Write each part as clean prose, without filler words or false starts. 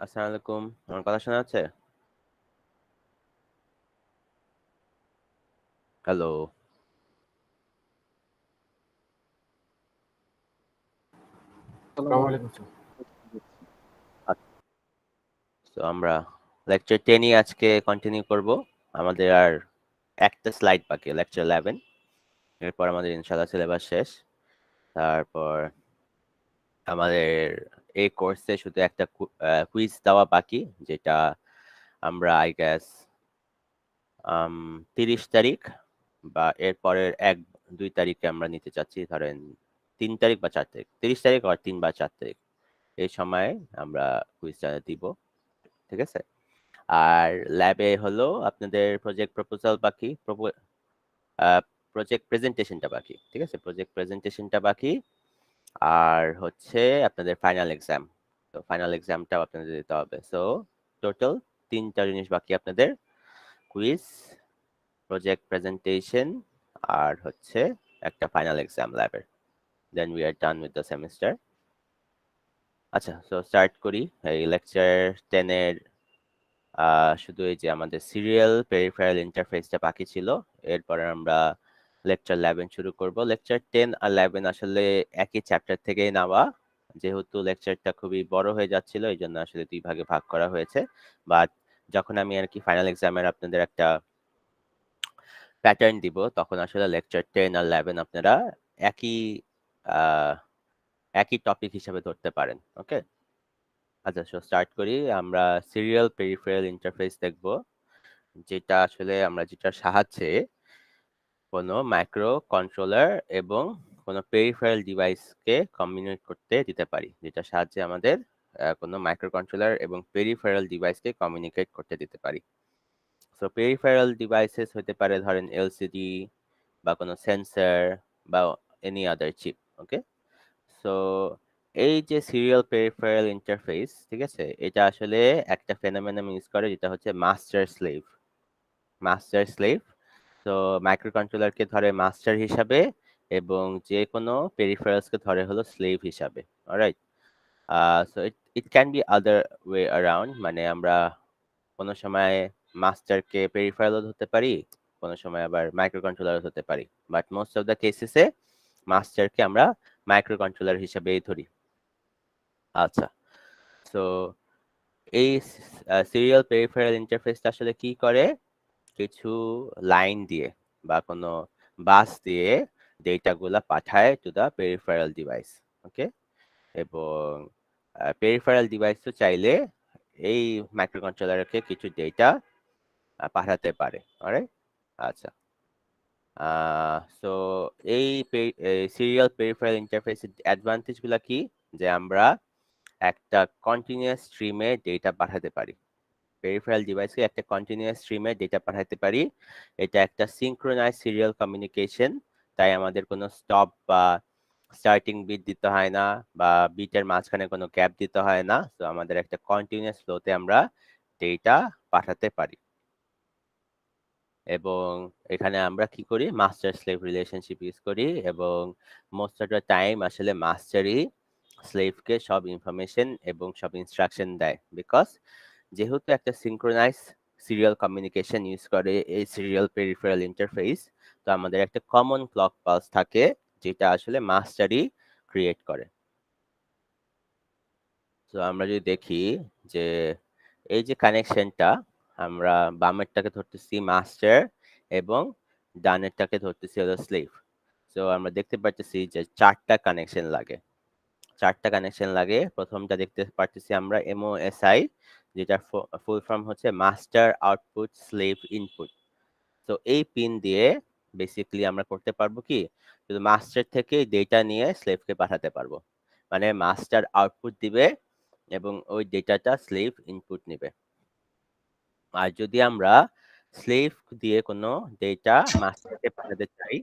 আসসালামু আলাইকুম। আমার কথা শোনা যাচ্ছে? হ্যালো। আসসালামু আলাইকুম স্যার। তো আমরা লেকচার 10 ই আজকে কন্টিনিউ করব। আমাদের আর একটা স্লাইড বাকি, লেকচার 11। এরপর আমাদের ইনশাআল্লাহ সিলেবাস শেষ। তারপর আমাদের এই কোর্সে শুধু একটা কুইজ দেওয়া বাকি, যেটা আমরা আই গেস 30 তারিখ বা এর পরের 1-2 তারিখে আমরা নিতে চাচ্ছি। ধরেন 3 তারিখ বা 4 তারিখ। 30 তারিখ আর 3 বা 4 তারিখ। এই সময়ে আমরা কুইজটা দিব। ঠিক আছে? আর ল্যাবে হলো আপনাদের প্রজেক্ট প্রপোজাল বাকি, প্রজেক্ট প্রেজেন্টেশনটা বাকি। ঠিক আছে? প্রজেক্ট প্রেজেন্টেশনটা বাকি। আর হচ্ছে আপনাদের ফাইনাল এক্সাম। তো ফাইনাল এক্সামটাও আপনাদের দিতে হবে। সো টোটাল 3টা জিনিস বাকি আপনাদের। কুইজ, প্রজেক্ট প্রেজেন্টেশন আর হচ্ছে একটা ফাইনাল এক্সাম ল্যাবের। Then we are done with the semester. আচ্ছা, সো স্টার্ট করি। এই লেকচার 10 এর শুধু এই যে আমাদের সিরিয়াল পেরিফেরাল ইন্টারফেসটা বাকি ছিল। এরপরে আমরা লেকচার 11 শুরু করব। লেকচার 10 আর 11 আসলে একই চ্যাপ্টার থেকেই নেওয়া। যেহেতু লেকচারটা খুবই বড় হয়ে যাচ্ছিল, এই জন্য আসলে 2 ভাগে ভাগ করা হয়েছে। বাট যখন আমি আর কি ফাইনাল এক্সামের আপনাদের একটা প্যাটার্ন দিব, তখন আসলে লেকচার 10 আর 11 আপনারা একই আহ, একই টপিক হিসেবে ধরতে পারেন। ওকে, আচ্ছা, সো স্টার্ট করি। আমরা সিরিয়াল পেরিফেরাল ইন্টারফেস দেখব, যেটা আসলে আমরা যেটার সাহায্যে কোনো মাইক্রো কন্ট্রোলার এবং কোনো পেরিফেরাল ডিভাইসকে কমিউনিকেট করতে দিতে পারি, যেটার সাহায্যে আমাদের কোনো মাইক্রো কন্ট্রোলার এবং পেরিফেরাল ডিভাইসকে কমিউনিকেট করতে দিতে পারি। সো পেরিফেরাল ডিভাইসেস হতে পারে ধরেন এলসিডি বা কোনো সেন্সর বা এনি আদার চিপ। ওকে, সো এই যে সিরিয়াল পেরিফেরাল ইন্টারফেস, ঠিক আছে, এটা আসলে একটা ফেনোমেনন ইউজ করে, যেটা হচ্ছে মাস্টার স্লেভ। মাস্টার স্লেভ, তো মাইক্রো কন্ট্রোলারকে ধরে মাস্টার হিসাবে এবং যে কোনো পেরিফেরালসকে ধরে হলো স্লেভ হিসাবে। Alright, so it can be other way around, মানে আমরা কোনো সময় মাস্টারকে পেরিফেরালও ধরতে পারি, কোনো সময় আবার মাইক্রো কন্ট্রোলারও ধরতে পারি। বাট মোস্ট অফ দ্য কেসেসে মাস্টারকে আমরা মাইক্রো কন্ট্রোলার হিসাবেই ধরি। আচ্ছা, সো এই সিরিয়াল পেরিফেরাল ইন্টারফেসটা আসলে কি করে? কিছু লাইন দিয়ে বা কোনো বাস দিয়ে ডেটাগুলা পাঠায় টু দ্য পেরিফেরাল ডিভাইস। ওকে, এবং পেরিফেরাল ডিভাইস তো চাইলে এই মাইক্রোকন্ট্রোলারকে কিছু ডেটা পাঠাতে পারে। অলরাইট, আচ্ছা, সো এই সিরিয়াল পেরিফেরাল ইন্টারফেসের অ্যাডভান্টেজগুলো কি? যে আমরা একটা কন্টিনিউয়াস স্ট্রিমে ডেটা পাঠাতে পারি। পেরিফেরাল ডিভাইসকে একটা কন্টিনিউয়াস স্ট্রিমে ডেটা পাঠাতে পারি। এটা একটা সিঙ্ক্রোনাইজ সিরিয়াল কমিউনিকেশন, তাই আমাদের কোনো স্টপ বা স্টার্টিং বিট দিতে হয় না বা বিটের মাঝখানে কোনো গ্যাপ দিতে হয় না। তো আমাদের একটা কন্টিনিউয়াস ফ্লোতে আমরা ডেটা পাঠাতে পারি। এবং এখানে আমরা কি করি? মাস্টার স্লেভ রিলেশনশিপ ইউজ করি এবং মোস্ট অফ দ্য টাইম আসলে মাস্টারই স্লেভকে সব ইনফরমেশন এবং সব ইনস্ট্রাকশন দেয়। বিকজ যেহেতু একটা সিঙ্ক্রোনাইজ সিরিয়াল কমিউনিকেশন ইউজ করে এই সিরিয়াল পেরিফেরাল ইন্টারফেস, তো আমাদের একটা কমন ক্লক পালস থাকে, যেটা আসলে মাস্টারই ক্রিয়েট করে। তো আমরা যদি দেখি যে এই যে কানেকশনটা, আমরা বামেরটাকে ধরতেছি মাস্টার এবং ডানেরটাকে ধরতেছি হলো স্লেভ। তো আমরা দেখতে পাচ্ছি যে 4টা কানেকশন লাগে। 4টা কানেকশন লাগে। প্রথমটা দেখতে পারতেছি আমরা এমওএসআই, যেটা ফুল ফর্ম হচ্ছে মাস্টার আউটপুট স্লেভ ইনপুট। তো এই পিন দিয়ে বেসিক্যালি আমরা করতে পারবো কি? শুধু মাস্টার থেকে ডেটা নিয়ে স্লেভকে পাঠাতে পারবো। মানে মাস্টার আউটপুট দিবে এবং ওই ডেটাটা স্লেভ ইনপুট নিবে। আর যদি আমরা স্লেভ দিয়ে কোনো ডেটা মাস্টারকে পাঠাতে চাই,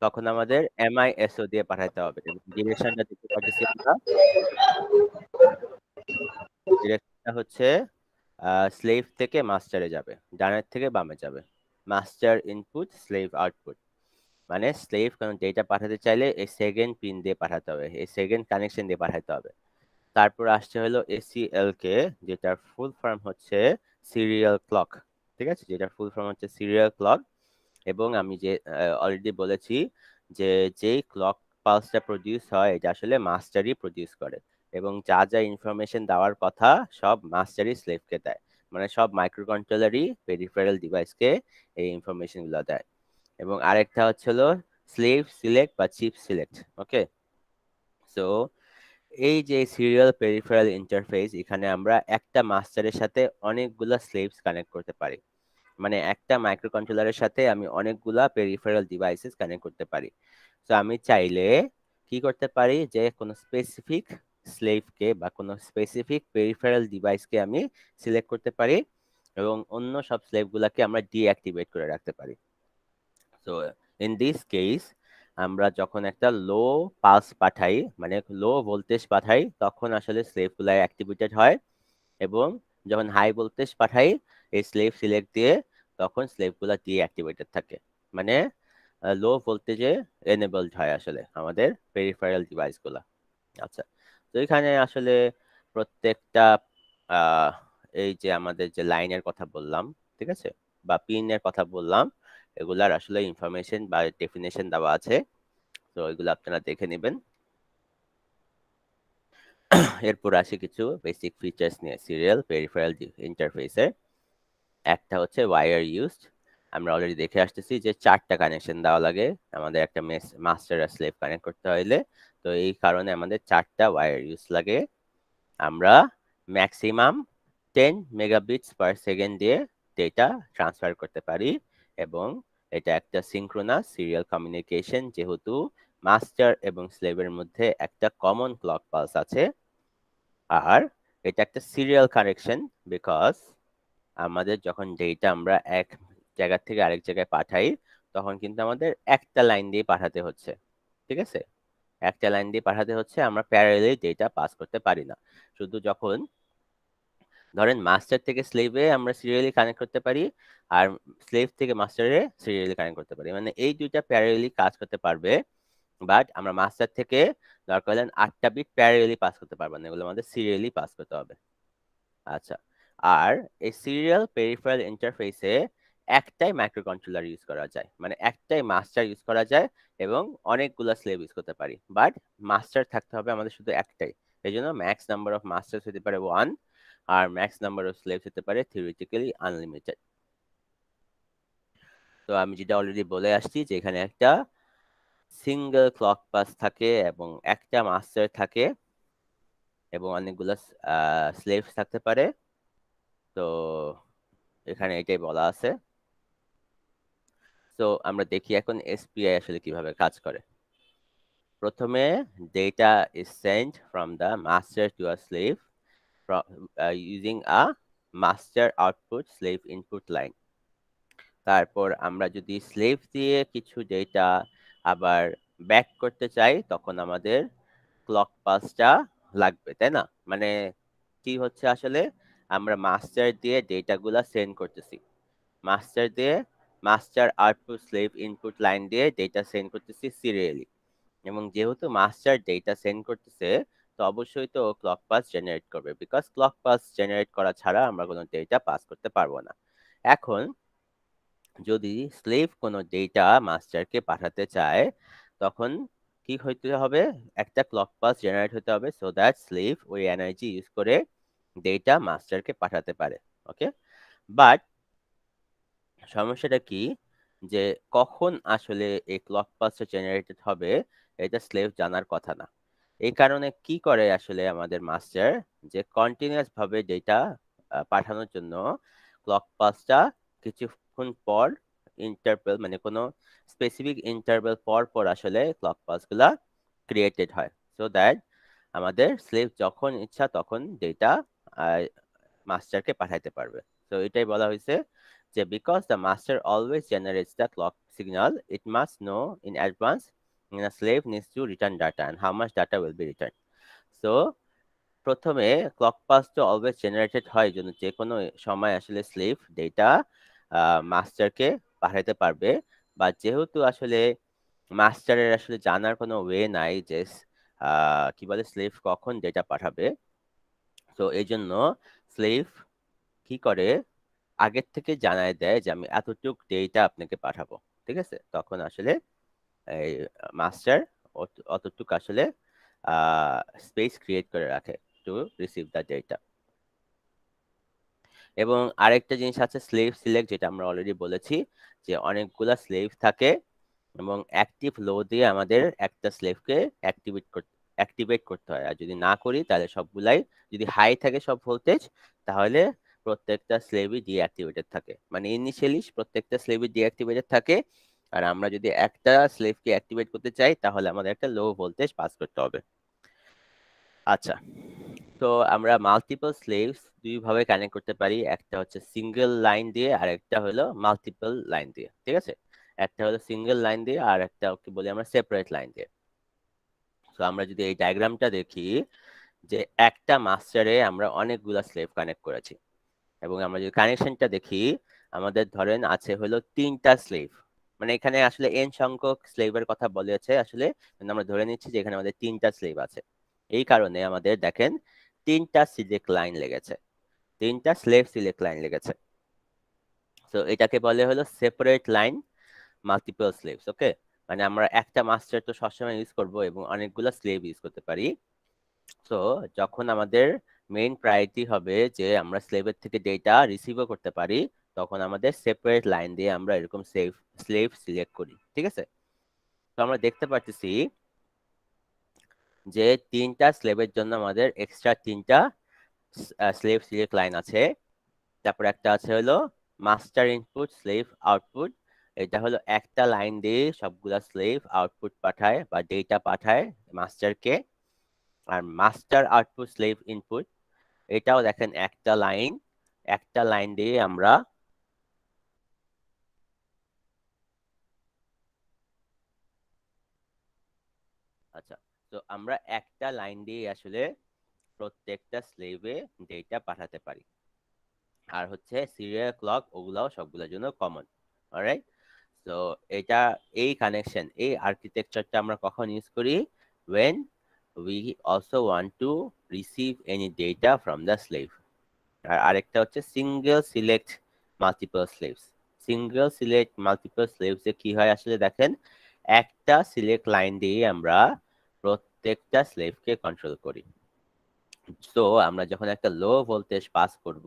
তখন আমাদের এমআইএসও দিয়ে পাঠাতে হবে। ডিরেকশনটা দেখতে পাচ্ছি আমরা, ডিরেকশনটা হচ্ছে স্লেভ থেকে মাস্টারে যাবে, ডানের থেকে বামে যাবে। Master input, slave output. মানে স্লেভ কোনো ডেটা পাঠাতে চাইলে এই সেকেন্ড পিন দিয়ে পাঠাতে হবে, এই সেকেন্ড কানেকশন দিয়ে পাঠাতে হবে। তারপর আসছে হলো ACLK, যেটার ফুল ফর্ম হচ্ছে সিরিয়াল ক্লক। ঠিক আছে, যেটার ফুল ফর্ম হচ্ছে সিরিয়াল ক্লক। এবং আমি যে অলরেডি বলেছি যে যেই ক্লক পালসটা প্রডিউস হয় এটা আসলে মাস্টারই প্রডিউস করে, এবং যা যা ইনফরমেশন দেওয়ার কথা সব মাস্টারই স্লেভকে দেয়। মানে সব মাইক্রোকন্ট্রোলারই পেরিফেরাল ডিভাইসকে এই ইনফরমেশনগুলো দেয়। এবং আরেকটা হচ্ছে হলো স্লেভ সিলেক্ট বা চিপ সিলেক্ট। ওকে, সো এই যে সিরিয়াল পেরিফেরাল ইন্টারফেস, এখানে আমরা একটা মাস্টারের সাথে অনেকগুলা স্লেভস কানেক্ট করতে পারি। মানে একটা মাইক্রোকন্ট্রোলারের সাথে আমি অনেকগুলা পেরিফেরাল ডিভাইসেস কানেক্ট করতে পারি। তো আমি চাইলে কি করতে পারি যে কোনো স্পেসিফিক স্লেভকে বা কোনো স্পেসিফিক পেরিফেরাল ডিভাইসকে আমি সিলেক্ট করতে পারি, এবং অন্য সব স্লেভগুলোকে আমরা ডিঅ্যাক্টিভেট করে রাখতে পারি। তো ইন দিস কেস, আমরা যখন একটা লো পালস পাঠাই, মানে লো ভোল্টেজ পাঠাই, তখন আসলে স্লেভগুলো অ্যাক্টিভেটেড হয়। এবং যখন হাই ভোল্টেজ পাঠাই এই স্লেভ সিলেক্ট দিয়ে, তখন স্লেভগুলো ডিঅ্যাক্টিভেটেড থাকে। মানে লো ভোল্টেজে এনেবলড হয় আসলে আমাদের পেরিফেরাল ডিভাইসগুলো। আচ্ছা, তো এখানে আসলে প্রত্যেকটা আহ, এই যে আমাদের যে লাইনের কথা বললাম, ঠিক আছে, বা পিনের কথা বললাম, এগুলার আসলে ইনফরমেশন বা ডেফিনেশন দেওয়া আছে। তো এগুলো আপনারা দেখে নেবেন। এরপর আসি কিছু বেসিক ফিচার্স নিয়ে সিরিয়াল পেরিফেরাল ইন্টারফেসে। একটা হচ্ছে ওয়্যার ইউজড। আমরা অলরেডি দেখে আসতেছি যে 4টা কানেকশন দেওয়া লাগে আমাদের একটা মাস্টার আর স্লেভ কানেক্ট করতে হইলে। তো এই কারণে আমাদের 4টা ওয়্যার ইউজ লাগে। আমরা ম্যাক্সিমাম 10 মেগাবিটস পার সেকেন্ড দিয়ে ডেটা ট্রান্সফার করতে পারি, এবং এটা একটা সিনক্রোনাস সিরিয়াল কমিউনিকেশন, যেহেতু মাস্টার এবং স্লেভের মধ্যে একটা কমন ক্লক পালস আছে। আর এটা একটা সিরিয়াল কানেকশন, বিকজ আমাদের যখন ডেটা আমরা এক জায়গা থেকে আরেক জায়গায় পাঠাই, তখন কিন্তু আমাদের একটা লাইন দিয়ে পাঠাতে হচ্ছে। ঠিক আছে, একটা লাইন দিয়ে পাঠাতে হচ্ছে, আমরা প্যারালালি ডেটা পাস করতে পারি না। শুধু যখন ধরেন মাস্টার থেকে স্লেভে আমরা সিরিয়ালি কানেক্ট করতে পারি, আর স্লেভ থেকে মাস্টারে সিরিয়ালি কানেক্ট করতে পারি, মানে এই দুইটা প্যারালালি কাজ করতে পারবে। বাট আমরা মাস্টার থেকে দরকার হলে 8টা বিট প্যারালালি পাস করতে পারবো না, এগুলো আমাদের সিরিয়ালি পাস করতে হবে। আচ্ছা, আর এই সিরিয়াল পেরিফেরাল ইন্টারফেসে একটাই মাইক্রোকন্ট্রোলার ইউজ করা যায়, মানে একটাই মাস্টার ইউজ করা যায়, এবং অনেকগুলো স্লেভ ইউজ করতে পারি। বাট মাস্টার থাকতে হবে আমাদের শুধু একটাই। এই জন্য ম্যাক্স নাম্বার অফ মাস্টার্স হতে পারে 1, আর ম্যাক্স নাম্বার অফ স্লেভস হতে পারে থিওরিটিক্যালি আনলিমিটেড। তো আমি যেটা অলরেডি বলে আসছি যে এখানে একটা সিঙ্গেল ক্লক পাস থাকে, এবং একটা মাস্টার থাকে, এবং অনেকগুলো স্লেভস থাকতে পারে। তো এখানে এটাই বলা আছে। তো আমরা দেখি এখন এসপিআই আসলে কিভাবে কাজ করে। প্রথমে data is sent from the master to a slave using a master output slave input line. তারপর আমরা যদি স্লেভ দিয়ে কিছু ডেটা আবার ব্যাক করতে চাই, তখন আমাদের ক্লক পালসটা লাগবে, তাই না? মানে কি হচ্ছে আসলে, আমরা মাস্টার দিয়ে ডেটাগুলা সেন্ড করতেছি, মাস্টার দিয়ে master output slave input line দিয়ে ডেটা সেন্ড করতেছি সিরিয়ালি, এবং যেহেতু মাস্টার ডেটা সেন্ড করতেছে, তো অবশ্যই তো ক্লক পাস জেনারেট করবে, বিকজ ক্লক পাস জেনারেট করা ছাড়া আমরা কোনো ডেটা পাস করতে পারবো না। এখন যদি স্লেভ কোনো ডেটা মাস্টারকে পাঠাতে চায়, তখন কি হইতে হবে, একটা ক্লক পাস জেনারেট হতে হবে, সো দ্যাট স্লেভ ওই এনার্জি ইউজ করে ডেটা মাস্টারকে পাঠাতে পারে। ওকে, বাট সমস্যাটা কি, যে কখন আসলে এই ক্লক পালসটা জেনারেটেড হবে এটা স্লেভ জানার কথা না। এই কারণে কি করে আসলে আমাদের মাস্টার, যে কন্টিনিউয়াস ভাবে ডেটা পাঠানোর জন্য ক্লক পালসটা কিছুক্ষণ পর ইন্টারভেল, মানে কোনো স্পেসিফিক ইন্টারভেল পর পর আসলে ক্লক পালসগুলা ক্রিয়েটেড হয়, সো দ্যাট আমাদের স্লেভ যখন ইচ্ছা তখন ডেটা মাস্টারকে পাঠাইতে পারবে। তো এটাই বলা হয়েছে যে because the master always generates the clock signal, it must know in advance when a slave needs to return data and how much data will be returned. So প্রথমে ক্লক পালস তো অলওয়েজ জেনারেটেড হয় জন্য যে কোনো সময় আসলে slave data মাস্টারকে পাঠাতে পারবে। বা যেহেতু আসলে মাস্টারের আসলে জানার কোনো ওয়ে নাই যে কি বলে স্লেভ কখন ডেটা পাঠাবে। তো এই জন্য স্লেভ কি করে আগের থেকে জানায় দেয় যে আমি এতটুক ডেটা আপনাকে পাঠাবো, ঠিক আছে। তখন আসলে এই মাস্টার অতটুক আসলে স্পেস ক্রিয়েট করে রাখে টু রিসিভ দ্য ডেটা। এবং আরেকটা জিনিস আছে স্লেভ সিলেক্ট, যেটা আমরা অলরেডি বলেছি যে অনেকগুলা স্লেভ থাকে এবং অ্যাক্টিভ লো দিয়ে আমাদের একটা স্লেভকে অ্যাক্টিভেট করতে হয়। আর যদি না করি তাহলে সবগুলাই, যদি হাই থাকে সব ভোল্টেজ, তাহলে প্রত্যেকটা স্লেভই ডিঅ্যাক্টিভেটেড থাকে, মানে ইনিশিয়ালি প্রত্যেকটা স্লেভই ডিঅ্যাক্টিভেটেড থাকে। আর আমরা যদি একটা স্লেভকে অ্যাক্টিভেট করতে চাই তাহলে আমাদের একটা লো ভোল্টেজ পাস করতে হবে। আচ্ছা, তো আমরা মাল্টিপল স্লেভস দুইভাবে কানেক্ট করতে পারি, একটা হচ্ছে সিঙ্গেল লাইন দিয়ে আর একটা হলো মাল্টিপল লাইন দিয়ে, ঠিক আছে। একটা হলো সিঙ্গেল লাইন দিয়ে আর একটা কি বলি আমরা সেপারেট লাইন দিয়ে। তো আমরা যদি এই ডায়াগ্রামটা দেখি যে একটা মাস্টারে আমরা অনেকগুলা স্লেভ কানেক্ট করেছি, এবং আমরা যদি কানেকশনটা দেখি আমাদের ধরেন আছে হলো 3টা স্লেভ, মানে এখানে আসলে n সংখ্যক স্লেভের কথা বলেছে আসলে, কিন্তু আমরা ধরে নিচ্ছি যে এখানে আমাদের 3টা স্লেভ আছে। এই কারণে আমাদের দেখেন 3টা সিলেক্ট লাইন লেগেছে, 3টা স্লেভ সিলেক্ট লাইন লেগেছে। তো এটাকে বলে হলো সেপারেট লাইন মাল্টিপল স্লেভস। ওকে, মানে আমরা একটা মাস্টার তো সবসময় ইউজ করব এবং অনেকগুলো স্লেভ ইউজ করতে পারি। তো যখন আমাদের মেইন প্রায়োরিটি হবে যে আমরা স্লেভের থেকে ডেটা রিসিভও করতে পারি, তখন আমাদের সেপারেট লাইন দিয়ে আমরা এরকম স্লেভ সিলেক্ট করি, ঠিক আছে। তো আমরা দেখতে পাচ্ছি যে 3টা স্লেভের জন্য আমাদের এক্সট্রা 3টা স্লেভ সিলেক্ট লাইন আছে। তারপর একটা আছে হলো মাস্টার ইনপুট স্লেভ আউটপুট, এটা হলো একটা লাইন দিয়ে সবগুলা স্লেভ আউটপুট পাঠায় বা ডেটা পাঠায় মাস্টারকে। আর মাস্টার আউটপুট স্লেভ ইনপুট, এটাও দেখেন একটা লাইন দিয়ে আমরা আচ্ছা, তো আমরা একটা লাইন দিয়ে আসলে প্রত্যেকটা স্লেভে ডেটা পাঠাতে পারি। আর হচ্ছে সিরিয়াল ক্লক ওগুলাও সবগুলোর জন্য কমন। অলরাইট, তো এটা এই কানেকশন এই আর্কিটেকচারটা আমরা কখন ইউজ করি, when we also want to receive any data from the slave। আর আরেকটা হচ্ছে single select multiple slaves. Single select multiple slaves এ কি হয় আসলে দেখেন, একটা সিলেক্ট লাইন দিয়ে আমরা প্রত্যেকটা স্লেভকে কন্ট্রোল করি। তো আমরা যখন একটা লো ভোল্টেজ পাস করব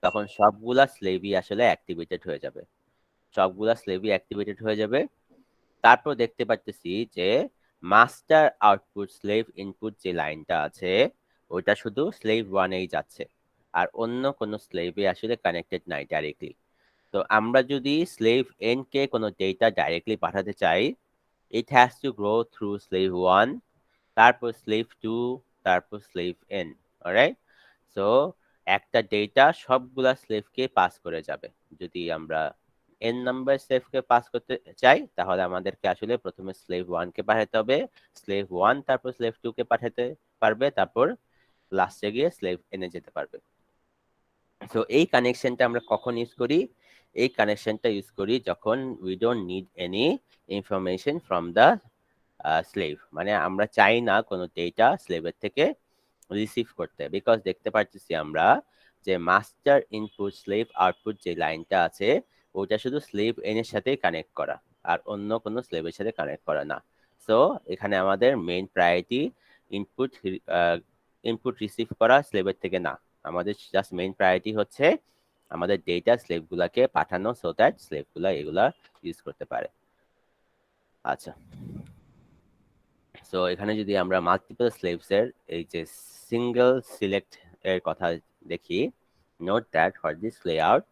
তখন সবগুলা স্লেভই আসলে অ্যাক্টিভেটেড হয়ে যাবে, সবগুলা স্লেভই অ্যাক্টিভেটেড হয়ে যাবে। তারপর দেখতে পাচ্ছি যে মাস্টার আউটপুট স্লেভ ইনপুট যে লাইনটা আছে ওইটা শুধু স্লেভ 1-এই যাচ্ছে, আর অন্য কোনো স্লেভে আসলে কানেক্টেড নাই ডাইরেক্টলি। তো আমরা যদি স্লেভ n কে কোনো ডেটা ডাইরেক্টলি পাঠাতে চাই, it has to grow through slave 1, তারপর স্লেভ 2, তারপর স্লেভ n। অলরাইট, সো একটা ডেটা সবগুলা স্লেভকে পাস করে যাবে। যদি আমরা n নাম্বার স্লেভকে পাস করতে চাই তাহলে আমাদেরকে আসলে প্রথমে স্লেভ 1 কে পাঠাতে হবে, স্লেভ 1 তারপর স্লেভ 2 কে পাঠাতে পারবে, তারপর লাস্টে গিয়ে স্লেভ n এ যেতে পারবে। সো এই কানেকশনটা আমরা কখন ইউজ করি, এই কানেকশনটা ইউজ করি যখন we don't need any information from the slave, মানে আমরা চাই না কোনো ডেটা স্লেভের থেকে রিসিভ করতে, বিকজ দেখতে পাচ্ছি আমরা যে মাস্টার ইনপুট স্লেভ আউটপুট যে লাইনটা আছে ওটা শুধু স্লেভ n এর সাথেই কানেক্ট করা, আর অন্য কোনো স্লেভের সাথে কানেক্ট করা না। সো এখানে আমাদের main priority input input receive করা স্লেভের থেকে না, আমাদের জাস্ট মেইন প্রায়োরিটি হচ্ছে আমাদের ডেটা স্লেভগুলোকে পাঠানো, সো দ্যাট স্লেভগুলা এগুলা ইউজ করতে পারে। আচ্ছা, সো এখানে যদি আমরা মাল্টিপল স্লেভস এর এই যে সিঙ্গেল সিলেক্ট এর কথা দেখি, note that for this layout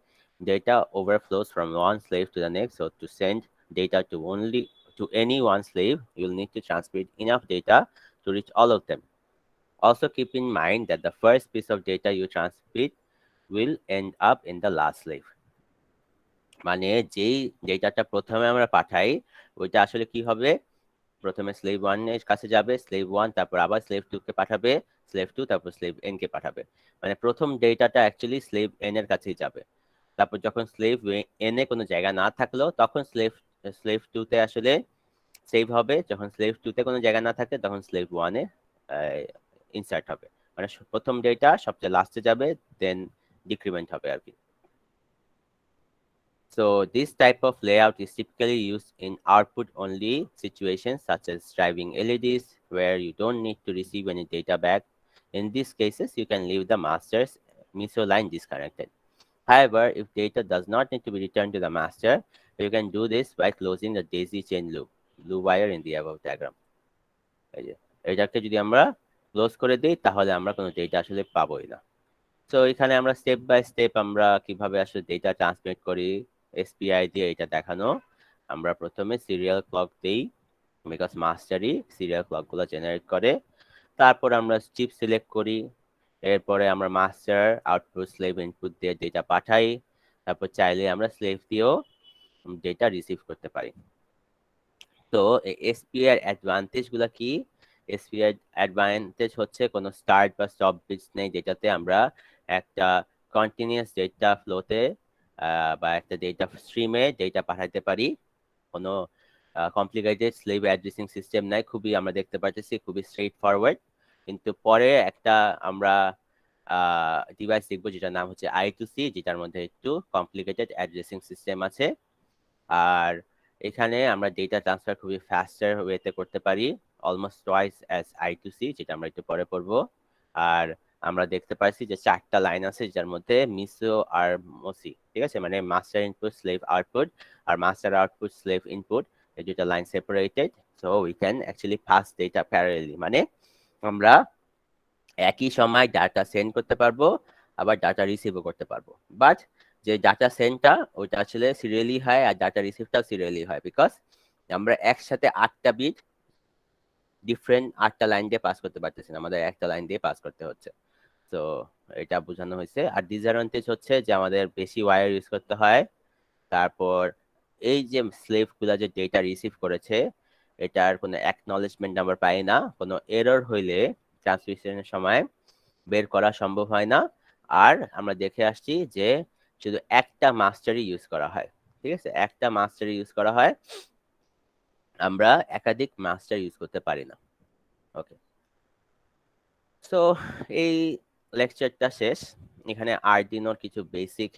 data overflows from one slave to the next, so to send data to any one slave you'll need to transmit enough data to reach all of them. Also keep in mind that the first piece of data you transmit will end up in the last slave, মানে যেই ডেটাটা প্রথমে আমরা পাঠাই ওইটা আসলে কি হবে, প্রথমে স্লেভ 1 এর কাছে যাবে, স্লেভ 1 তারপর আবার স্লেভ 2 কে পাঠাবে, স্লেভ 2 তারপর স্লেভ n কে পাঠাবে, মানে প্রথম ডেটাটা অ্যাকচুয়ালি স্লেভ n এর কাছেই যাবে। তারপর যখন স্লেভ n এ কোনো জায়গা না থাকলো তখন স্লেভ 2 তে আসলে সেভ হবে, যখন স্লেভ 2 তে কোনো জায়গা না থাকে তখন স্লেভ 1 এ ইনসার্ট হবে, মানে প্রথম ডেটা সবচেয়ে লাস্টে যাবে, দেন ডিক্রিমেন্ট হবে আর কি। So this type of layout is typically used in output-only situations such as driving LEDs, where you don't need to receive any data back. In these cases, you can leave the master's MISO line disconnected. However, if data does not need to be returned to the master, you can do this by closing the daisy chain loop, blue wire in the above diagram. এটাকে যদি আমরা close করে দিই তাহলে আমরা কোনো data আসলে পাবোই না। তো এখানে আমরা স্টেপ বাই স্টেপ আমরা কিভাবে আসলে ডেটা ট্রান্সমিট করি এসপিআই দিয়ে এটা দেখানো। আমরা প্রথমে সিরিয়াল ক্লক দেই, বিকজ মাস্টারই সিরিয়াল ক্লকগুলো জেনারেট করে। তারপর আমরা চিপ সিলেক্ট করি, এরপরে আমরা মাস্টার আউটপুট স্লেভ ইনপুট দিয়ে ডেটা পাঠাই, তারপর চাইলে আমরা স্লেভ দিয়েও ডেটা রিসিভ করতে পারি। তো এসপিআই এর অ্যাডভান্টেজ গুলা কি? এসপিআই অ্যাডভান্টেজ হচ্ছে কোনো স্টার্ট বা স্টপ বিটস নেই, যেটাতে আমরা একটা কন্টিনিউয়াস ডেটা ফ্লোতে বা একটা ডেটা স্ট্রিমে ডেটা পাঠাতে পারি। কোনো কমপ্লিকেটেড স্লেভ অ্যাড্রেসিং সিস্টেম নাই, খুবই আমরা দেখতে পাচ্ছি খুবই স্ট্রেট ফরওয়ার্ড। কিন্তু পরে একটা আমরা ডিভাইস দেখবো যেটার নাম হচ্ছে I2C, যেটার মধ্যে একটু কমপ্লিকেটেড অ্যাড্রেসিং সিস্টেম আছে। আর এখানে আমরা ডেটা ট্রান্সফার খুবই ফাস্টার ওয়েতে করতে পারি, অলমোস্ট টুয়াইস অ্যাজ I2C, যেটা আমরা একটু পরে পড়বো। আর আমরা দেখতে পাচ্ছি যে 4টা লাইন আছে, যার মধ্যে মিসো আর মসি, ঠিক আছে, মানে মাস্টার ইনপুট স্লেভ আউটপুট আর মাস্টার আউটপুট স্লেভ ইনপুট, এই দুটো line separated, so we can actually pass data parallelly, মানে আমরা একই সময় ডাটা সেন্ড করতে পারবো আবার ডাটা রিসিভও করতে পারবো। বাট যে ডাটা সেন্ডটা ওইটা আসলে সিরিয়ালি হয় আর ডাটা রিসিভটাও সিরিয়ালি হয়, বিকজ আমরা একসাথে 8টা বিট ডিফারেন্ট 8টা লাইন দিয়ে পাস করতে পারতেছি না, আমাদের একটা লাইন দিয়ে পাস করতে হচ্ছে। তো এটা বোঝানো হয়েছে। আর ডিসঅ্যাডভান্টেজ হচ্ছে যে আমাদের বেশি ওয়্যার ইউজ করতে হয়। তারপর এই যে স্লেভ গুলা যে ডেটা রিসিভ করেছে এটার কোনো অ্যাকনলেজমেন্ট আমরা পাই না, কোনো এরর হইলে ট্রান্সমিশনের সময় বের করা সম্ভব হয় না। আর আমরা দেখে আসছি যে শুধু একটা মাস্টারই ইউজ করা হয়, ঠিক আছে, একটা মাস্টার ইউজ করা হয়, আমরা একাধিক মাস্টার ইউজ করতে পারি না। ওকে, সো এই লেকচারটা শেষ। এখানে আরডিনোর কিছু বেসিক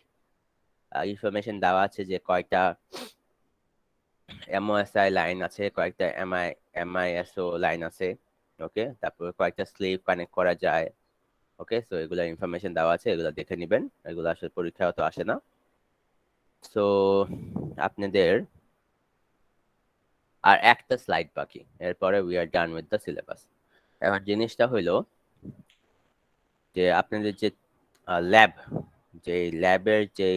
ইনফরমেশন দেওয়া আছে, যে কয়টা এমওএসআই লাইন আছে, কয়েকটা এমআইএসও লাইন আছে, ওকে, তারপর কয়েকটা স্লেভ কানেক্ট করা যায়, ওকে। সো এগুলা ইনফরমেশন দেওয়া আছে, এগুলো দেখে নেবেন, এগুলো আসলে পরীক্ষায় তো আসে না। সো আপনাদের আর একটা স্লাইড বাকি, এরপরে we are done with the syllabus. এবার জিনিসটা হইলো যে আপনাদের যে ল্যাবের যে